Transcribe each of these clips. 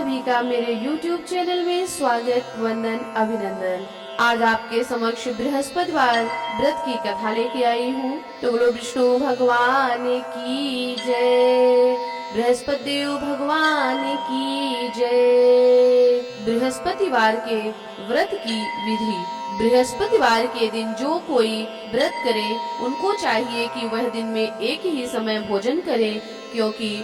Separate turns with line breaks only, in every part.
सभी का मेरे YouTube चैनल में स्वागत, वंदन, अभिनंदन। आज आपके समक्ष बृहस्पतिवार व्रत की कथा लेके आई हूँ। तो बोलो विष्णु भगवान की जय, बृहस्पति देव भगवान की जय। बृहस्पतिवार के व्रत की विधि। बृहस्पतिवार के दिन जो कोई व्रत करे उनको चाहिए कि वह दिन में एक ही समय भोजन करे, क्योंकि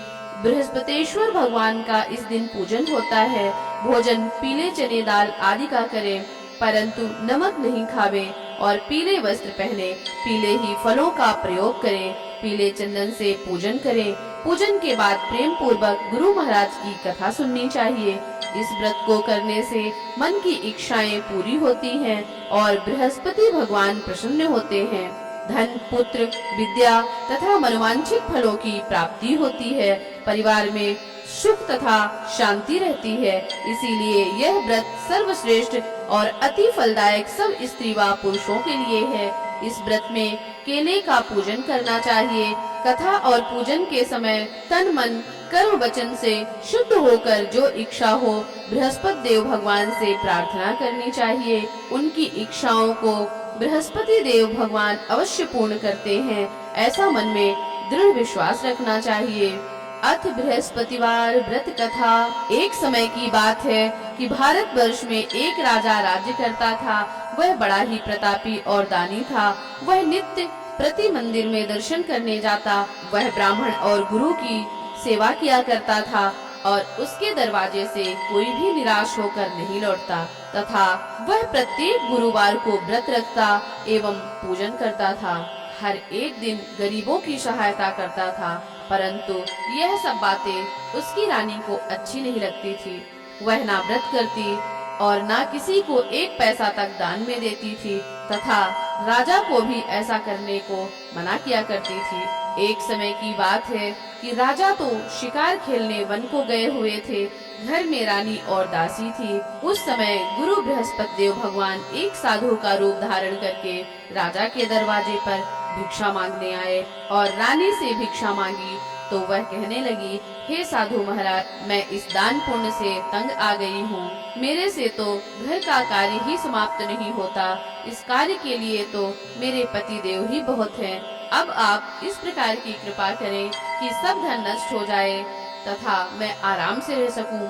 बृहस्पतेश्वर भगवान का इस दिन पूजन होता है। भोजन पीले चने दाल आदि का करें, परंतु नमक नहीं खावे और पीले वस्त्र पहने, पीले ही फलों का प्रयोग करें, पीले चंदन से पूजन करें। पूजन के बाद प्रेम पूर्वक गुरु महाराज की कथा सुननी चाहिए। इस व्रत को करने से मन की इच्छाएं पूरी होती हैं और बृहस्पति भगवान प्रसन्न होते हैं। धन, पुत्र, विद्या तथा मनोवांछित फलों की प्राप्ति होती है। परिवार में सुख तथा शांति रहती है। इसीलिए यह व्रत सर्वश्रेष्ठ और अति फलदायक सब स्त्री व पुरुषों के लिए है। इस व्रत में केले का पूजन करना चाहिए। कथा और पूजन के समय तन मन कर्म वचन से शुद्ध होकर जो इच्छा हो बृहस्पति देव भगवान से प्रार्थना करनी चाहिए। उनकी इच्छाओं को बृहस्पति देव भगवान अवश्य पूर्ण करते हैं, ऐसा मन में दृढ़ विश्वास रखना चाहिए। अथ बृहस्पतिवार व्रत कथा। एक समय की बात है कि भारतवर्ष में एक राजा राज्य करता था। वह बड़ा ही प्रतापी और दानी था। वह नित्य प्रति मंदिर में दर्शन करने जाता। वह ब्राह्मण और गुरु की सेवा किया करता था और उसके दरवाजे से कोई भी निराश होकर नहीं लौटता, तथा वह प्रत्येक गुरुवार को व्रत रखता एवं पूजन करता था। हर एक दिन गरीबों की सहायता करता था, परंतु यह सब बातें उसकी रानी को अच्छी नहीं लगती थी। वह ना व्रत करती और ना किसी को एक पैसा तक दान में देती थी, तथा राजा को भी ऐसा करने को मना किया करती थी। एक समय की बात है कि राजा तो शिकार खेलने वन को गए हुए थे। घर में रानी और दासी थी। उस समय गुरु बृहस्पति देव भगवान एक साधु का रूप धारण करके राजा के दरवाजे पर भिक्षा मांगने आए और रानी से भिक्षा मांगी तो वह कहने लगी, हे साधु महाराज, मैं इस दान पुण्य से तंग आ गई हूँ। मेरे से तो घर का कार्य ही समाप्त नहीं होता। इस कार्य के लिए तो मेरे पति देव ही बहुत हैं। अब आप इस प्रकार की कृपा करें कि सब धन नष्ट हो जाए तथा मैं आराम से रह सकूं।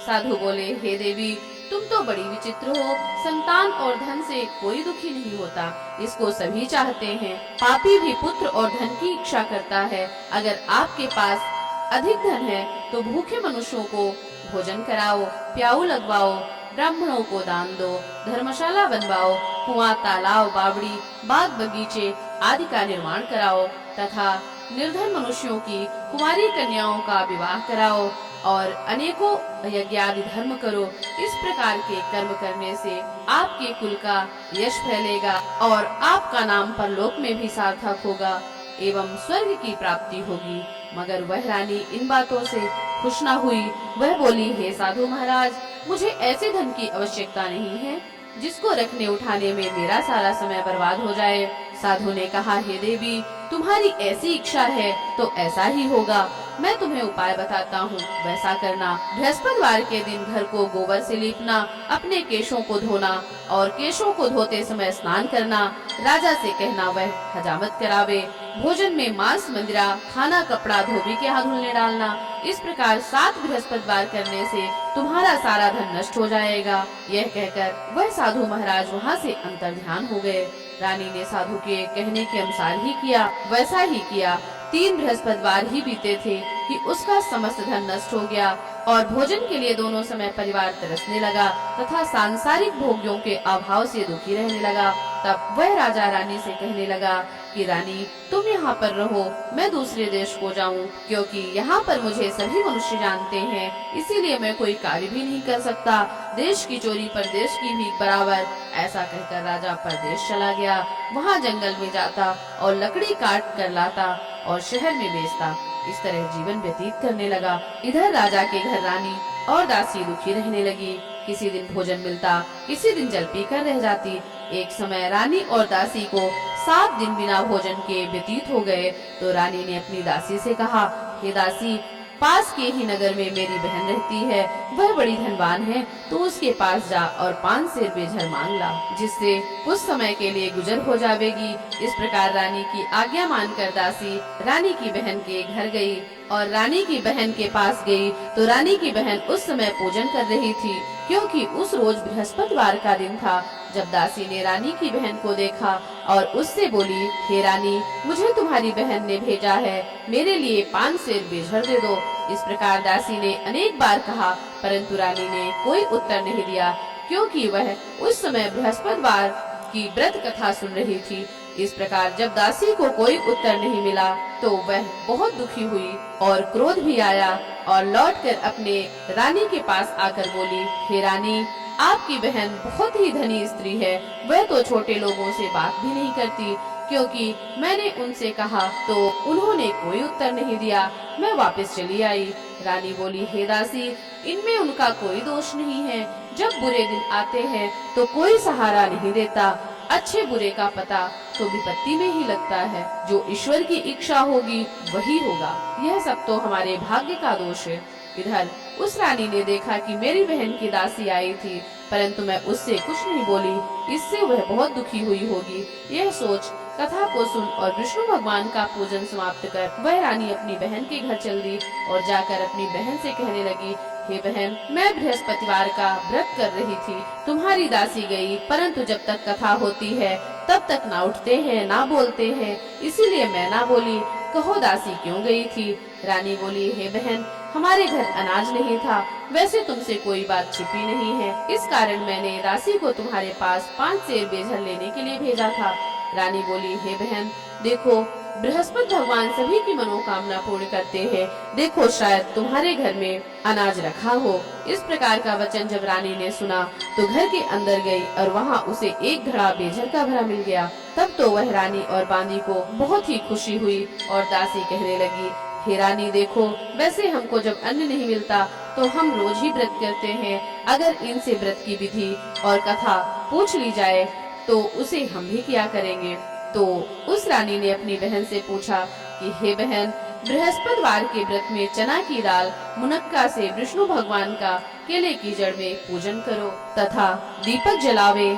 साधु बोले, हे देवी, तुम तो बड़ी विचित्र हो। संतान और धन से कोई दुखी नहीं होता, इसको सभी चाहते हैं। पापी भी पुत्र और धन की इच्छा करता है। अगर आपके पास अधिक धन है तो भूखे मनुष्यों को भोजन कराओ, प्याऊ लगवाओ, ब्राह्मणों को दान दो, धर्मशाला बनवाओ, कुआं, तालाब, बावड़ी, बाग बगीचे आदि का निर्माण कराओ, तथा निर्धन मनुष्यों की कुमारी कन्याओं का विवाह कराओ और अनेकों यज्ञ आदि धर्म करो। इस प्रकार के कर्म करने से आपके कुल का यश फैलेगा और आपका नाम परलोक में भी सार्थक होगा एवं स्वर्ग की प्राप्ति होगी। मगर वह रानी इन बातों से खुश न हुई। वह बोली, हे साधु महाराज, मुझे ऐसे धन की आवश्यकता नहीं है जिसको रखने उठाने में मेरा सारा समय बर्बाद हो जाए। साधु ने कहा, हे देवी, तुम्हारी ऐसी इच्छा है तो ऐसा ही होगा। मैं तुम्हें उपाय बताता हूँ, वैसा करना। बृहस्पतिवार के दिन घर को गोबर से लीपना, अपने केशों को धोना और केशों को धोते समय स्नान करना। राजा से कहना वह हजामत करावे। भोजन में मांस, मंदिरा, खाना, कपड़ा धोबी के हाथ धुलने डालना। इस प्रकार 7 बृहस्पतिवार करने से तुम्हारा सारा धन नष्ट हो जाएगा। यह कहकर वह साधु महाराज वहाँ से अंतर्ध्यान हो गए। रानी ने साधु के कहने के अनुसार ही किया। वैसा ही किया। 3 बृहस्पतिवार ही बीते थे कि उसका समस्त धन नष्ट हो गया और भोजन के लिए दोनों समय परिवार तरसने लगा तथा सांसारिक भोग्यों के अभाव से दुखी रहने लगा। तब वह राजा रानी से कहने लगा कि रानी, तुम यहाँ पर रहो, मैं दूसरे देश को जाऊँ, क्योंकि यहाँ पर मुझे सभी मनुष्य जानते हैं, इसीलिए मैं कोई कार्य भी नहीं कर सकता। देश की चोरी परदेश की भीख बराबर। ऐसा कहकर राजा परदेश चला गया। वहाँ जंगल में जाता और लकड़ी काट कर लाता और शहर में बेचता। इस तरह जीवन व्यतीत करने लगा। इधर राजा के घर रानी और दासी दुखी रहने लगी। किसी दिन भोजन मिलता, किसी दिन जल पीकर रह जाती। एक समय रानी और दासी को 7 दिन बिना भोजन के व्यतीत हो गए तो रानी ने अपनी दासी से कहा, हे दासी, पास के ही नगर में मेरी बहन रहती है, वह बड़ी धनवान है, तो उसके पास जा और 5 सेर बेझर मांग ला, जिससे कुछ समय के लिए गुजर हो जाएगी। इस प्रकार रानी की आज्ञा मानकर दासी रानी की बहन के घर गई और रानी की बहन के पास गई तो रानी की बहन उस समय पूजन कर रही थी, क्योंकि उस रोज बृहस्पतिवार का दिन था। जब दासी ने रानी की बहन को देखा और उससे बोली, हे रानी, मुझे तुम्हारी बहन ने भेजा है, मेरे लिए 5 सेर बेझर दे दो। इस प्रकार दासी ने अनेक बार कहा, परंतु रानी ने कोई उत्तर नहीं दिया, क्योंकि वह उस समय बृहस्पतिवार की व्रत कथा सुन रही थी। इस प्रकार जब दासी को कोई उत्तर नहीं मिला तो वह बहुत दुखी हुई और क्रोध भी आया और लौटकर अपने रानी के पास आकर बोली, हे रानी, आपकी बहन बहुत ही धनी स्त्री है, वह तो छोटे लोगों से बात भी नहीं करती, क्योंकि मैंने उनसे कहा तो उन्होंने कोई उत्तर नहीं दिया। मैं वापस चली आई। रानी बोली, हे दासी, इनमें उनका कोई दोष नहीं है। जब बुरे दिन आते हैं तो कोई सहारा नहीं देता, अच्छे बुरे का पता तो विपत्ति में ही लगता है। जो ईश्वर की इच्छा होगी वही होगा, यह सब तो हमारे भाग्य का दोष है। इधर उस रानी ने देखा कि मेरी बहन की दासी आई थी, परंतु मैं उससे कुछ नहीं बोली, इससे वह बहुत दुखी हुई होगी। यह सोच कथा को सुन और विष्णु भगवान का पूजन समाप्त कर वह रानी अपनी बहन के घर चल दी और जाकर अपनी बहन से कहने लगी, हे बहन, मैं बृहस्पतिवार का व्रत कर रही थी, तुम्हारी दासी गई, परंतु जब तक कथा होती है तब तक ना उठते हैं ना बोलते हैं, इसीलिए मैं ना बोली। कहो दासी क्यों गई थी? रानी बोली, हे बहन, हमारे घर अनाज नहीं था, वैसे तुमसे कोई बात छिपी नहीं है, इस कारण मैंने दासी को तुम्हारे पास 5 सेर बेझर लेने के लिए भेजा था। रानी बोली, हे बहन, देखो, बृहस्पति भगवान सभी की मनोकामना पूर्ण करते हैं, देखो शायद तुम्हारे घर में अनाज रखा हो। इस प्रकार का वचन जब रानी ने सुना तो घर के अंदर गई और वहाँ उसे एक घड़ा बेझर का भरा मिल गया। तब तो वह रानी और बांदी को बहुत ही खुशी हुई और दासी कहने लगी, हे रानी, देखो, वैसे हमको जब अन्न नहीं मिलता तो हम रोज ही व्रत करते हैं, अगर इनसे व्रत की विधि और कथा पूछ ली जाए तो उसे हम भी किया करेंगे। तो उस रानी ने अपनी बहन से पूछा कि हे बहन, बृहस्पतिवार के व्रत में चना की दाल मुनक्का से विष्णु भगवान का केले की जड़ में पूजन करो तथा दीपक जलावे,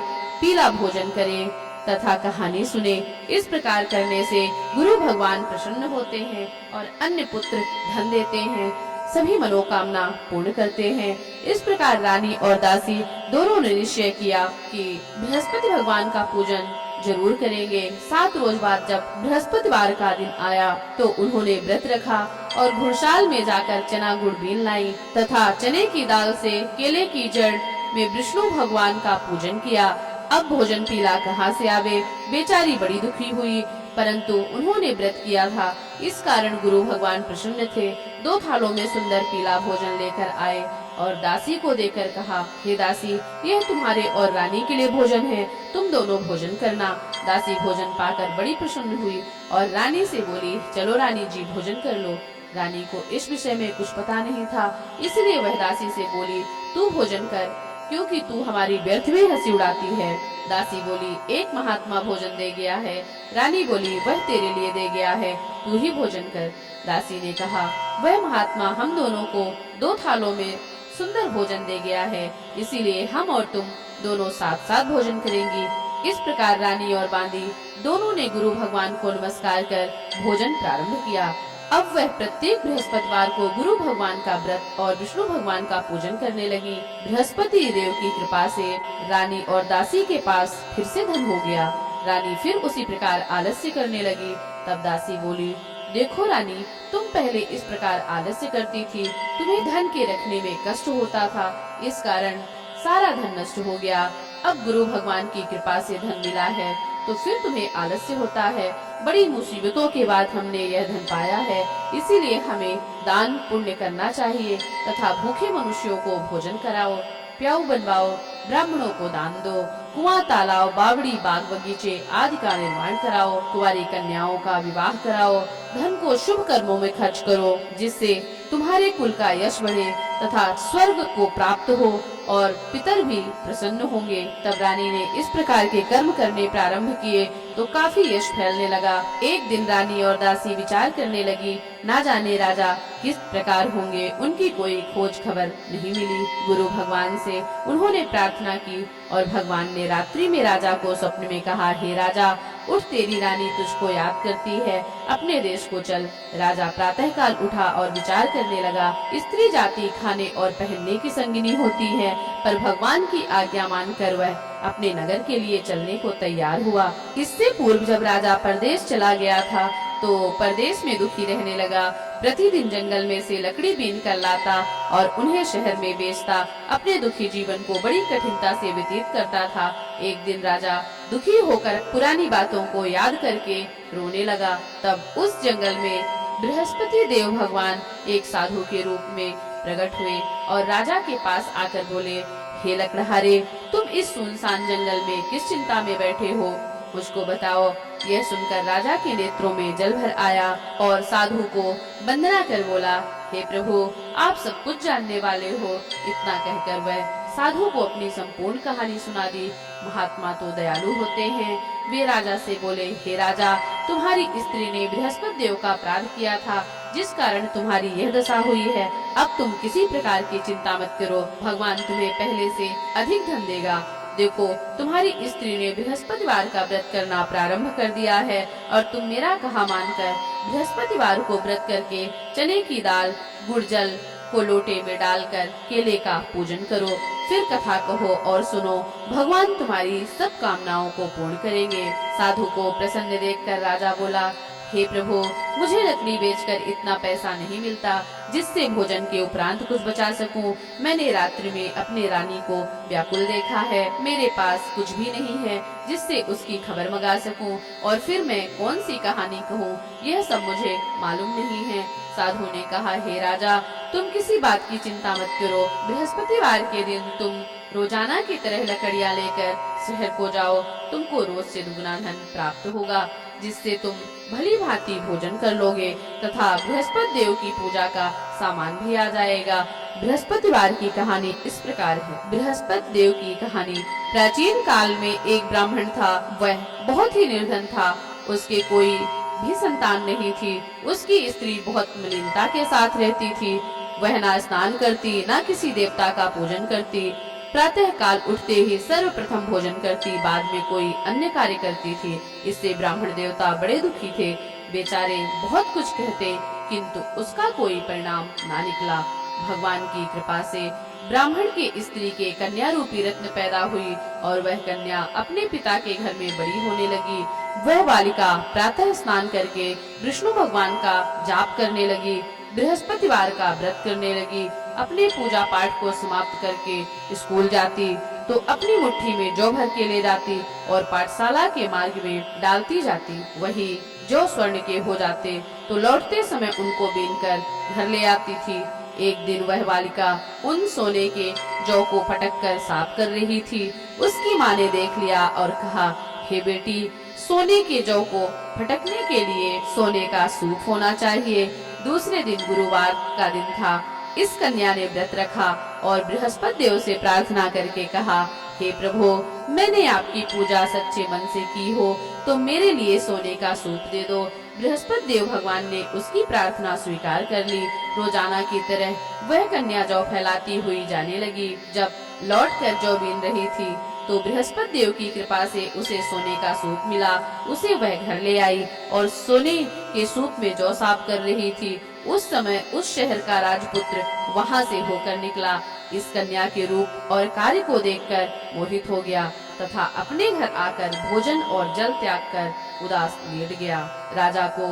पीला भोजन करें तथा कहानी सुने। इस प्रकार करने से गुरु भगवान प्रसन्न होते हैं और अन्य पुत्र धन देते हैं, सभी मनोकामना पूर्ण करते हैं। इस प्रकार रानी और दासी दोनों ने निश्चय किया कि बृहस्पति भगवान का पूजन जरूर करेंगे। 7 रोज बाद जब बृहस्पतिवार का दिन आया तो उन्होंने व्रत रखा और घुड़साल में जाकर चना गुड़ बीन लाई तथा चने की दाल से केले की जड़ में विष्णु भगवान का पूजन किया। अब भोजन पीला कहाँ से आवे? बेचारी बड़ी दुखी हुई, परंतु उन्होंने व्रत किया था, इस कारण गुरु भगवान प्रसन्न थे। 2 थालों में सुंदर पीला भोजन लेकर आए और दासी को देकर कहा, हे दासी, यह तुम्हारे और रानी के लिए भोजन है, तुम दोनों भोजन करना। दासी भोजन पाकर बड़ी प्रसन्न हुई और रानी से बोली, चलो रानी जी, भोजन कर लो। रानी को इस विषय में कुछ पता नहीं था, इसलिए वह दासी से बोली, तू भोजन कर, क्योंकि तू हमारी व्यर्थ में हंसी उड़ाती है। दासी बोली, एक महात्मा भोजन दे गया है। रानी बोली, वह तेरे लिए दे गया है, तू ही भोजन कर। दासी ने कहा, वह महात्मा हम दोनों को 2 थालों में सुंदर भोजन दे गया है, इसीलिए हम और तुम दोनों साथ साथ भोजन करेंगी। इस प्रकार रानी और बांदी दोनों ने गुरु भगवान को नमस्कार कर भोजन प्रारंभ किया। अब वह प्रत्येक बृहस्पतिवार को गुरु भगवान का व्रत और विष्णु भगवान का पूजन करने लगी। बृहस्पति देव की कृपा से रानी और दासी के पास फिर से धन हो गया। रानी फिर उसी प्रकार आलस्य करने लगी। तब दासी बोली, देखो रानी, तुम पहले इस प्रकार आलस्य करती थी, तुम्हें धन के रखने में कष्ट होता था, इस कारण सारा धन नष्ट हो गया। अब गुरु भगवान की कृपा से धन मिला है तो फिर तुम्हें आलस्य होता है। बड़ी मुसीबतों के बाद हमने यह धन पाया है, इसीलिए हमें दान पुण्य करना चाहिए तथा भूखे मनुष्यों को भोजन कराओ, प्याऊ बनवाओ, ब्राह्मणों को दान दो, कुआं, तालाब, बावड़ी, बाग बगीचे आदि का निर्माण कराओ, कुंवारी कन्याओं का विवाह कराओ, धन को शुभ कर्मों में खर्च करो, जिससे तुम्हारे कुल का यश बढ़े, तथा स्वर्ग को प्राप्त हो और पितर भी प्रसन्न होंगे। तब रानी ने इस प्रकार के कर्म करने प्रारंभ किए तो काफी यश फैलने लगा। एक दिन रानी और दासी विचार करने लगी, ना जाने राजा किस प्रकार होंगे, उनकी कोई खोज खबर नहीं मिली। गुरु भगवान से उन्होंने प्रार्थना की और भगवान ने रात्रि में राजा को स्वप्न में कहा, हे राजा उठ, तेरी रानी तुझको याद करती है, अपने देश को चल। राजा प्रातःकाल उठा और विचार करने लगा, स्त्री जाति खाने और पहनने की संगिनी होती है, पर भगवान की आज्ञा मानकर वह अपने नगर के लिए चलने को तैयार हुआ। इससे पूर्व जब राजा परदेश चला गया था तो परदेश में दुखी रहने लगा। प्रतिदिन जंगल में से लकड़ी बीन कर लाता और उन्हें शहर में बेचता। अपने दुखी जीवन को बड़ी कठिनता से व्यतीत करता था। एक दिन राजा दुखी होकर पुरानी बातों को याद करके रोने लगा। तब उस जंगल में बृहस्पति देव भगवान एक साधु के रूप में प्रकट हुए और राजा के पास आकर बोले, हे लकड़हारे, तुम इस सुनसान जंगल में किस चिंता में बैठे हो, मुझको बताओ। यह सुनकर राजा के नेत्रों में जल भर आया और साधु को वंदना कर बोला, हे प्रभु, आप सब कुछ जानने वाले हो। इतना कहकर वह साधु को अपनी संपूर्ण कहानी सुना दी। महात्मा तो दयालु होते हैं। वे राजा से बोले, हे राजा, तुम्हारी स्त्री ने बृहस्पति देव का अपराध किया था, जिस कारण तुम्हारी यह दशा हुई है। अब तुम किसी प्रकार की चिंता मत करो, भगवान तुम्हें पहले से अधिक धन देगा। देखो, तुम्हारी स्त्री ने बृहस्पतिवार का व्रत करना प्रारंभ कर दिया है और तुम मेरा कहा मानकर बृहस्पतिवार को व्रत करके चने की दाल गुड़ जल को लोटे में डालकर केले का पूजन करो। फिर कथा कहो और सुनो, भगवान तुम्हारी सब कामनाओं को पूर्ण करेंगे। साधु को प्रसन्न देखकर राजा बोला, हे प्रभु, मुझे लकड़ी बेचकर इतना पैसा नहीं मिलता जिससे भोजन के उपरांत कुछ बचा सकूं। मैंने रात्रि में अपने रानी को व्याकुल देखा है। मेरे पास कुछ भी नहीं है जिससे उसकी खबर मंगा सकूं, और फिर मैं कौन सी कहानी कहूं, यह सब मुझे मालूम नहीं है। साधु ने कहा, हे राजा, तुम किसी बात की चिंता मत करो। बृहस्पतिवार के दिन तुम रोजाना की तरह लकड़ियाँ लेकर शहर को जाओ। तुमको रोज से दुगना धन प्राप्त होगा, जिससे तुम भली भांति भोजन कर लोगे तथा बृहस्पति देव की पूजा का सामान भी आ जाएगा। बृहस्पतिवार की कहानी इस प्रकार है। बृहस्पति देव की कहानी। प्राचीन काल में एक ब्राह्मण था। वह बहुत ही निर्धन था। उसके कोई भी संतान नहीं थी। उसकी स्त्री बहुत मलिनता के साथ रहती थी। वह ना स्नान करती, ना किसी देवता का पूजन करती। प्रातः काल उठते ही सर्वप्रथम भोजन करती, बाद में कोई अन्य कार्य करती थी। इससे ब्राह्मण देवता बड़े दुखी थे। बेचारे बहुत कुछ कहते, किंतु उसका कोई परिणाम ना निकला। भगवान की कृपा से ब्राह्मण की स्त्री के कन्या रूपी रत्न पैदा हुई और वह कन्या अपने पिता के घर में बड़ी होने लगी। वह बालिका प्रातः स्नान करके विष्णु भगवान का जाप करने लगी, बृहस्पतिवार का व्रत करने लगी। अपने पूजा पाठ को समाप्त करके स्कूल जाती तो अपनी मुट्ठी में जौ भर के ले जाती और पाठशाला के मार्ग में डालती जाती। वही जौ स्वर्ण के हो जाते तो लौटते समय उनको बीनकर घर ले आती थी। एक दिन वह बालिका उन सोने के जौ को फटक कर साफ कर रही थी। उसकी माँ ने देख लिया और कहा, हे बेटी, सोने के जौ को फटकने के लिए सोने का सूप होना चाहिए। दूसरे दिन गुरुवार का दिन था। इस कन्या ने व्रत रखा और बृहस्पति देव से प्रार्थना करके कहा, हे प्रभु, मैंने आपकी पूजा सच्चे मन से की हो तो मेरे लिए सोने का सूप दे दो। बृहस्पति देव भगवान ने उसकी प्रार्थना स्वीकार कर ली। रोजाना की तरह वह कन्या जौ फैलाती हुई जाने लगी। जब लौटकर जौ बीन रही थी तो बृहस्पति देव की कृपा से उसे सोने का सूप मिला। उसे वह घर ले आई और सोने के सूप में जौ साफ कर रही थी। उस समय उस शहर का राजपुत्र वहां से होकर निकला। इस कन्या के रूप और कार्य को देखकर मोहित हो गया तथा अपने घर आकर भोजन और जल त्याग कर उदास लेट गया। राजा को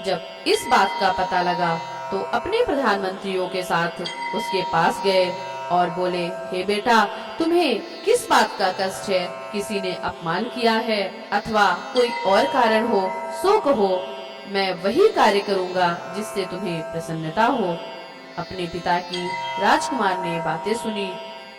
जब इस बात का पता लगा तो अपने प्रधानमंत्रियों के साथ उसके पास गए और बोले, हे बेटा, तुम्हें किस बात का कष्ट है? किसी ने अपमान किया है अथवा कोई और कारण हो सो कहो, मैं वही कार्य करूंगा जिससे तुम्हें प्रसन्नता हो। अपने पिता की राजकुमार ने बातें सुनी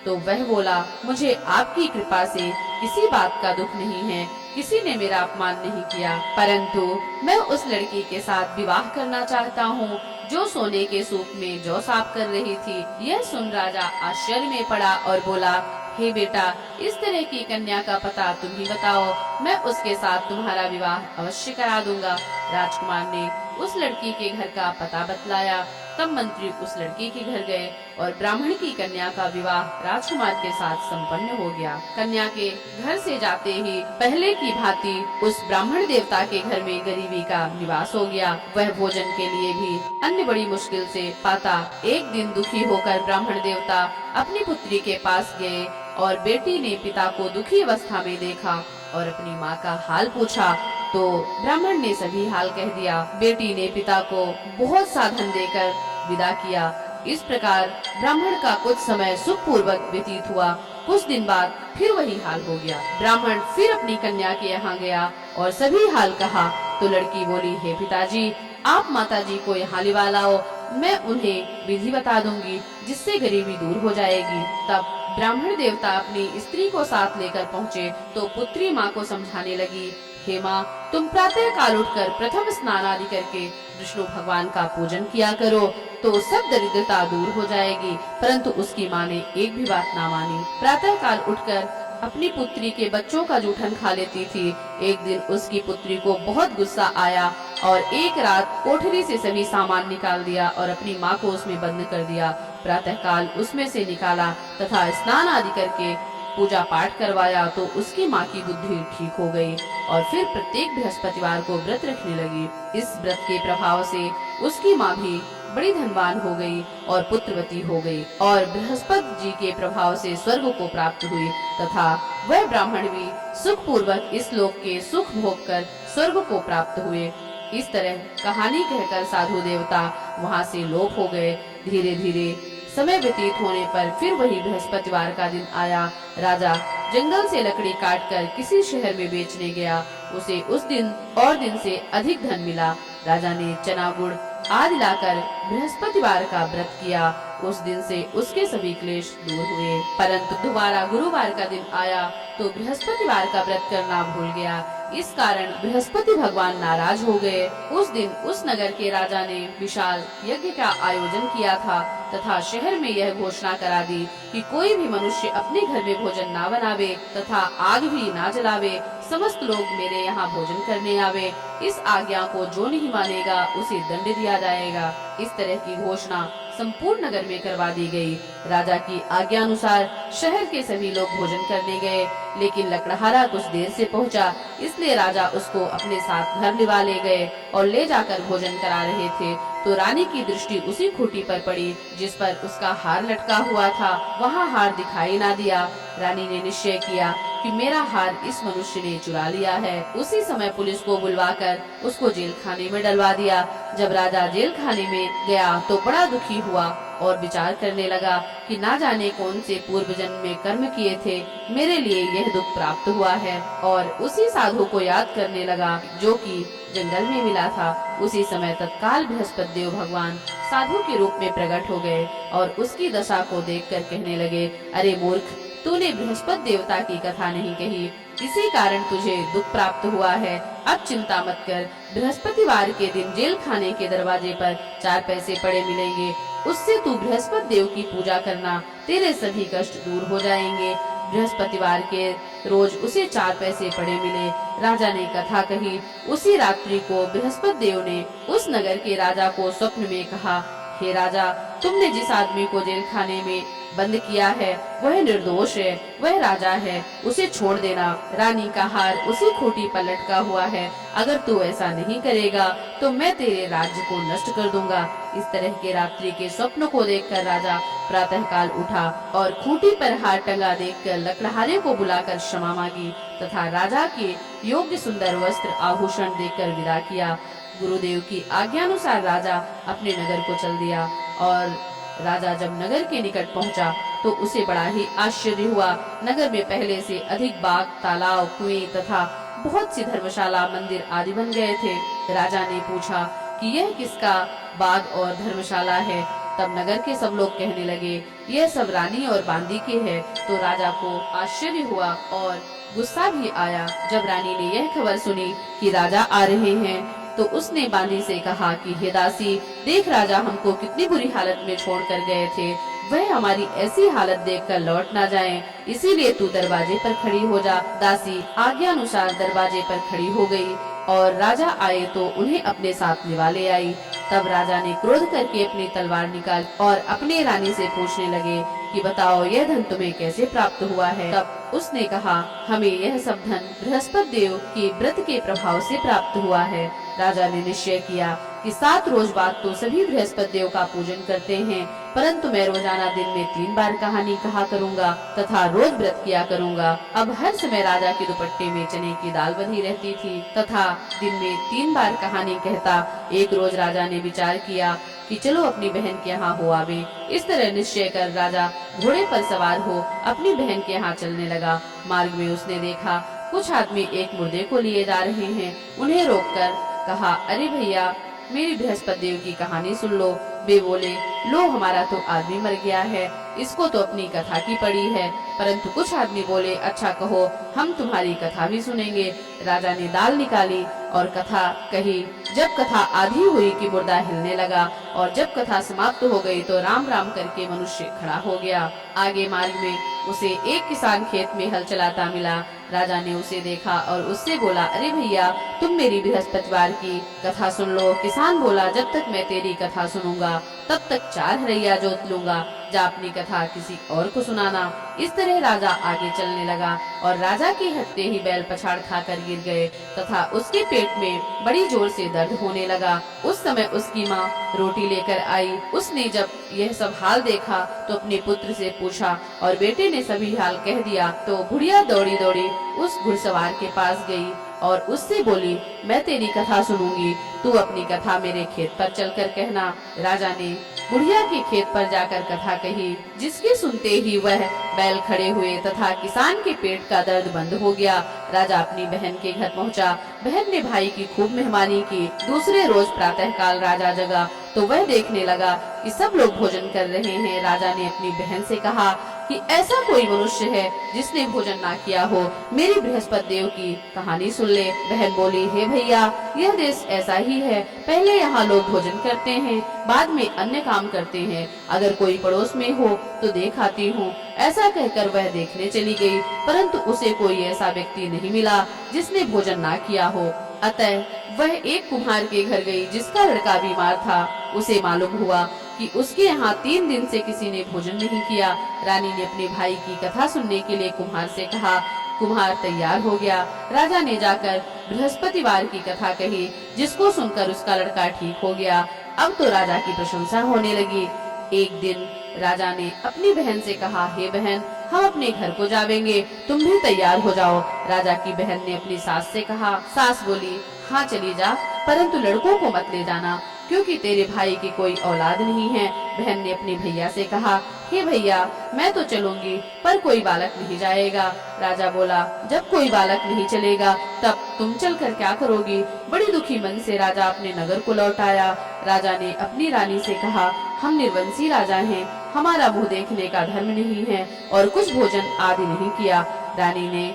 तो वह बोला, मुझे आपकी कृपा से किसी बात का दुख नहीं है। किसी ने मेरा अपमान नहीं किया, परंतु मैं उस लड़की के साथ विवाह करना चाहता हूँ। जो सोने के सूप में जौ साफ कर रही थी। यह सुन राजा आश्चर्य में पड़ा और बोला, हे बेटा, इस तरह की कन्या का पता तुम ही बताओ, मैं उसके साथ तुम्हारा विवाह अवश्य करा दूंगा। राजकुमार ने उस लड़की के घर का पता बतलाया। तब मंत्री उस लड़की के घर गए और ब्राह्मण की कन्या का विवाह राजकुमार के साथ संपन्न हो गया। कन्या के घर से जाते ही पहले की भांति उस ब्राह्मण देवता के घर में गरीबी का निवास हो गया। वह भोजन के लिए भी अन्न बड़ी मुश्किल से पाता। एक दिन दुखी होकर ब्राह्मण देवता अपनी पुत्री के पास गए और बेटी ने पिता को दुखी अवस्था में देखा और अपनी माँ का हाल पूछा तो ब्राह्मण ने सभी हाल कह दिया। बेटी ने पिता को बहुत साधन देकर विदा किया। इस प्रकार ब्राह्मण का कुछ समय सुख पूर्वक व्यतीत हुआ। कुछ दिन बाद फिर वही हाल हो गया। ब्राह्मण फिर अपनी कन्या के यहाँ गया और सभी हाल कहा तो लड़की बोली, हे पिताजी, आप माताजी को यहाँ लिवा लाओ, मैं उन्हें विधि बता दूंगी जिससे गरीबी दूर हो जाएगी। तब ब्राह्मण देवता अपनी स्त्री को साथ लेकर पहुँचे तो पुत्री माँ को समझाने लगी, हे माँ, तुम प्रातः काल उठकर प्रथम स्नान आदि करके विष्णु भगवान का पूजन किया करो तो सब दरिद्रता दूर हो जाएगी। परंतु उसकी माँ ने एक भी बात ना मानी। प्रातः काल उठकर अपनी पुत्री के बच्चों का जूठन खा लेती थी। एक दिन उसकी पुत्री को बहुत गुस्सा आया और एक रात कोठरी से सभी सामान निकाल दिया और अपनी माँ को उसमें बंद कर दिया। प्रातः काल उसमें से निकाला तथा स्नान आदि करके पूजा पाठ करवाया तो उसकी माँ की बुद्धि ठीक हो गई और फिर प्रत्येक बृहस्पतिवार को व्रत रखने लगी। इस व्रत के प्रभाव से उसकी माँ भी बड़ी धनवान हो गई और पुत्रवती हो गई और बृहस्पति जी के प्रभाव से स्वर्ग को प्राप्त हुई तथा वह ब्राह्मण भी सुख पूर्वक इस लोक के सुख भोग कर स्वर्ग को प्राप्त हुए। इस तरह कहानी कहकर साधु देवता वहाँ से लोप हो गए। धीरे धीरे समय व्यतीत होने पर फिर वही बृहस्पतिवार का दिन आया। राजा जंगल से लकड़ी काटकर किसी शहर में बेचने गया। उसे उस दिन और दिन से अधिक धन मिला। राजा ने चना गुड़ आदि लाकर बृहस्पतिवार का व्रत किया। उस दिन से उसके सभी क्लेश दूर हुए। परंतु दोबारा गुरुवार का दिन आया तो बृहस्पतिवार का व्रत करना भूल गया। इस कारण बृहस्पति भगवान नाराज हो गए। उस दिन उस नगर के राजा ने विशाल यज्ञ का आयोजन किया था तथा शहर में यह घोषणा करा दी कि कोई भी मनुष्य अपने घर में भोजन ना बनावे तथा आग भी ना जलावे। समस्त लोग मेरे यहाँ भोजन करने आवे। इस आज्ञा को जो नहीं मानेगा उसे दंड दिया जाएगा। इस तरह की घोषणा संपूर्ण नगर में करवा दी गई। राजा की आज्ञा अनुसार शहर के सभी लोग भोजन करने गए, लेकिन लकड़हारा कुछ देर से पहुंचा, इसलिए राजा उसको अपने साथ घर लिवा ले गए और ले जाकर भोजन करा रहे थे तो रानी की दृष्टि उसी खूंटी पर पड़ी जिस पर उसका हार लटका हुआ था। वहाँ हार दिखाई ना दिया। रानी ने निश्चय किया कि मेरा हार इस मनुष्य ने चुरा लिया है। उसी समय पुलिस को बुलवाकर उसको जेल खाने में डलवा दिया। जब राजा जेल खाने में गया तो बड़ा दुखी हुआ और विचार करने लगा कि ना जाने कौन से पूर्व जन्म में कर्म किए थे, मेरे लिए यह दुख प्राप्त हुआ है। और उसी साधु को याद करने लगा जो कि जंगल में मिला था। उसी समय तत्काल बृहस्पति देव भगवान साधु के रूप में प्रकट हो गए और उसकी दशा को देखकर कहने लगे, अरे मूर्ख, तूने बृहस्पति देवता की कथा नहीं कही, इसी कारण तुझे दुख प्राप्त हुआ है। अब चिंता मत कर, बृहस्पतिवार के दिन जेल खाने के दरवाजे पर 4 पैसे पड़े मिलेंगे, उससे तू बृहस्पति देव की पूजा करना, तेरे सभी कष्ट दूर हो जाएंगे। बृहस्पतिवार के रोज उसे 4 पैसे पड़े मिले। राजा ने कथा कही। उसी रात्रि को बृहस्पति देव ने उस नगर के राजा को स्वप्न में कहा, हे राजा, तुमने जिस आदमी को जेल खाने में बंद किया है वह निर्दोष है, वह राजा है, उसे छोड़ देना। रानी का हार उसी खूंटी पर लटका हुआ है। अगर तू ऐसा नहीं करेगा तो मैं तेरे राज्य को नष्ट कर दूंगा। इस तरह के रात्रि के स्वप्न को देखकर राजा प्रातः काल उठा और खूंटी पर हार टंगा देखकर लकड़हारे को बुलाकर क्षमा मांगी तथा राजा के योग्य सुंदर वस्त्र आभूषण देकर विदा किया। गुरुदेव की आज्ञानुसार राजा अपने नगर को चल दिया और राजा जब नगर के निकट पहुंचा तो उसे बड़ा ही आश्चर्य हुआ। नगर में पहले से अधिक बाग, तालाब, कुएं तथा बहुत सी धर्मशाला, मंदिर आदि बन गए थे। राजा ने पूछा कि यह किसका बाग और धर्मशाला है। तब नगर के सब लोग कहने लगे, यह सब रानी और बांदी के है। तो राजा को आश्चर्य हुआ और गुस्सा भी आया। जब रानी ने यह खबर सुनी कि राजा आ रहे हैं तो उसने बांदी से कहा कि हे दासी, देख राजा हमको कितनी बुरी हालत में छोड़ कर गए थे, वह हमारी ऐसी हालत देखकर लौट ना जाएं, इसीलिए तू दरवाजे पर खड़ी हो जा। दासी आज्ञा अनुसार दरवाजे पर खड़ी हो गई और राजा आए तो उन्हें अपने साथ लिवा ले आई। तब राजा ने क्रोध करके अपनी तलवार निकाल और अपने रानी से पूछने लगे कि बताओ यह धन तुम्हें कैसे प्राप्त हुआ है। तब उसने कहा, हमें यह सब धन बृहस्पति देव के व्रत के प्रभाव से प्राप्त हुआ है। राजा ने निश्चय किया कि 7 रोज बाद तो सभी बृहस्पति देव का पूजन करते हैं, परंतु मैं रोजाना दिन में 3 बार कहानी कहा करूँगा तथा रोज व्रत किया करूँगा। अब हर समय राजा के दुपट्टे में चने की दाल बंधी रहती थी तथा दिन में 3 बार कहानी कहता। एक रोज राजा ने विचार किया कि चलो अपनी बहन के यहाँ हो आवे। इस तरह निश्चय कर राजा घोड़े पर सवार हो अपनी बहन के यहाँ चलने लगा। मार्ग में उसने देखा कुछ आदमी एक मुर्दे को लिए जा रहे हैं। उन्हें रोककर कहा, अरे भैया, मेरी बृहस्पति देव की कहानी सुन लो। वे बोले, लो हमारा तो आदमी मर गया है, इसको तो अपनी कथा की पड़ी है। परंतु कुछ आदमी बोले, अच्छा कहो, हम तुम्हारी कथा भी सुनेंगे। राजा ने दाल निकाली और कथा कही। जब कथा आधी हुई कि मुर्दा हिलने लगा और जब कथा समाप्त हो गई तो राम राम करके मनुष्य खड़ा हो गया। आगे मार्ग में उसे एक किसान खेत में हल चलाता मिला। राजा ने उसे देखा और उससे बोला, अरे भैया, तुम मेरी बृहस्पतिवार की कथा सुन लो। किसान बोला, जब तक मैं तेरी कथा सुनूंगा तब तक 4 हरैया जोत लूंगा, जा अपनी कथा किसी और को सुनाना। इस तरह राजा आगे चलने लगा और राजा के हटते ही बैल पछाड़ खाकर गिर गए तथा उसके पेट में बड़ी जोर से दर्द होने लगा। उस समय उसकी माँ रोटी लेकर आई। उसने जब यह सब हाल देखा तो अपने पुत्र से पूछा और बेटे ने सभी हाल कह दिया। तो बुढ़िया दौड़ी दौड़ी उस घुड़सवार के पास गई और उससे बोली, मैं तेरी कथा सुनूंगी, तू अपनी कथा मेरे खेत पर चलकर कहना। राजा ने बुढ़िया के खेत पर जाकर कथा कही, जिसके सुनते ही वह बैल खड़े हुए तथा किसान के पेट का दर्द बंद हो गया। राजा अपनी बहन के घर पहुंचा। बहन ने भाई की खूब मेहमानी की। दूसरे रोज प्रातःकाल राजा जगा तो वह देखने लगा कि सब लोग भोजन कर रहे हैं। राजा ने अपनी बहन से कहा कि ऐसा कोई मनुष्य है जिसने भोजन ना किया हो, मेरी बृहस्पति देव की कहानी सुन ले। बहन बोली, हे भैया, यह देश ऐसा ही है, पहले यहाँ लोग भोजन करते हैं, बाद में अन्य काम करते हैं। अगर कोई पड़ोस में हो तो देख आती हूँ। ऐसा कहकर वह देखने चली गई, परंतु उसे कोई ऐसा व्यक्ति नहीं मिला जिसने भोजन ना किया हो। अतः वह एक कुम्हार के घर गई जिसका लड़का बीमार था। उसे मालूम हुआ कि उसके यहाँ 3 दिन से किसी ने भोजन नहीं किया। रानी ने अपने भाई की कथा सुनने के लिए कुम्हार से कहा। कुम्हार तैयार हो गया। राजा ने जाकर बृहस्पतिवार की कथा कही, जिसको सुनकर उसका लड़का ठीक हो गया। अब तो राजा की प्रशंसा होने लगी। एक दिन राजा ने अपनी बहन से कहा, हे बहन, हम अपने घर को जावेंगे, तुम भी तैयार हो जाओ। राजा की बहन ने अपनी सास से कहा। सास बोली, हाँ चली जा, परंतु लड़कों को मत ले जाना, क्योंकि तेरे भाई की कोई औलाद नहीं है। बहन ने अपने भैया से कहा, हे भैया, मैं तो चलूंगी, पर कोई बालक नहीं जाएगा। राजा बोला, जब कोई बालक नहीं चलेगा तब तुम चलकर क्या करोगी। बड़ी दुखी मन से राजा अपने नगर को लौट आया। राजा ने अपनी रानी से कहा, हम निर्वंशी राजा हैं, हमारा मुँह देखने का धर्म नहीं है और कुछ भोजन आदि नहीं किया। रानी ने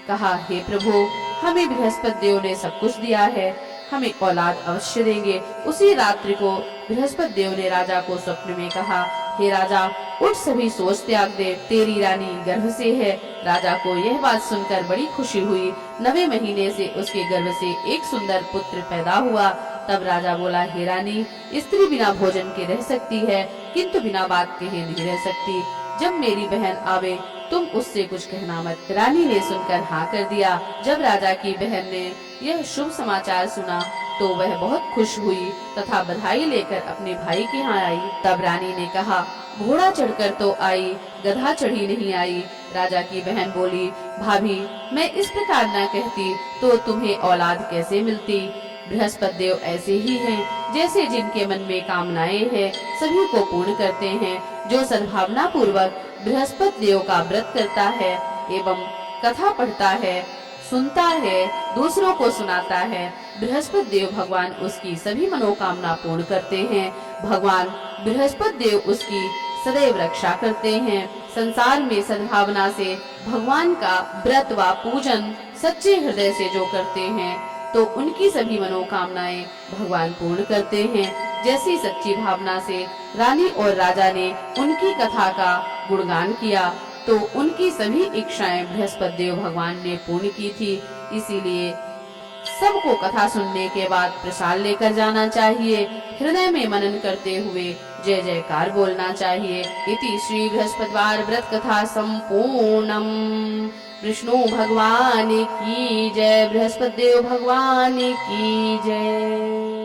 कहा, हे प्रभु, हमें बृहस्पति देव ने सब कुछ दिया है, हमें औलाद अवश्य देंगे। उसी रात्रि को बृहस्पति देव ने राजा को स्वप्न में कहा, हे राजा, उठ, सभी सोच त्याग दे, तेरी रानी गर्भ से है। राजा को यह बात सुनकर बड़ी खुशी हुई। 9वें महीने से उसके गर्भ से एक सुंदर पुत्र पैदा हुआ। तब राजा बोला, हे रानी, स्त्री बिना भोजन के रह सकती है, किंतु बिना बात कहे नहीं रह सकती। जब मेरी बहन आवे तुम उससे कुछ कहना मत। रानी ने सुनकर हाँ कर दिया। जब राजा की बहन ने यह शुभ समाचार सुना तो वह बहुत खुश हुई तथा बधाई लेकर अपने भाई के यहाँ आई। तब रानी ने कहा, घोड़ा चढ़कर तो आई, गधा चढ़ी नहीं आई। राजा की बहन बोली, भाभी, मैं इस प्रकार न कहती तो तुम्हें औलाद कैसे मिलती। बृहस्पति देव ऐसे ही हैं, जैसे जिनके मन में कामनाएं हैं सभी को पूर्ण करते हैं। जो सद्भावना पूर्वक बृहस्पति देव का व्रत करता है एवं कथा पढ़ता है, सुनता है, दूसरों को सुनाता है, बृहस्पति देव भगवान उसकी सभी मनोकामना पूर्ण करते हैं। भगवान बृहस्पति देव उसकी सदैव रक्षा करते हैं। संसार में सद्भावना से भगवान का व्रत व पूजन सच्चे हृदय से जो करते हैं तो उनकी सभी मनोकामनाएं भगवान पूर्ण करते हैं। जैसी सच्ची भावना से रानी और राजा ने उनकी कथा का गुणगान किया, तो उनकी सभी इच्छाएं बृहस्पति देव भगवान ने पूर्ण की थी। इसीलिए सबको कथा सुनने के बाद प्रसाद लेकर जाना चाहिए। हृदय में मनन करते हुए जय जयकार बोलना चाहिए। इति श्री बृहस्पतिवार व्रत कथा संपूर्णम। विष्णु भगवान की जय, बृहस्पति देव भगवान की जय।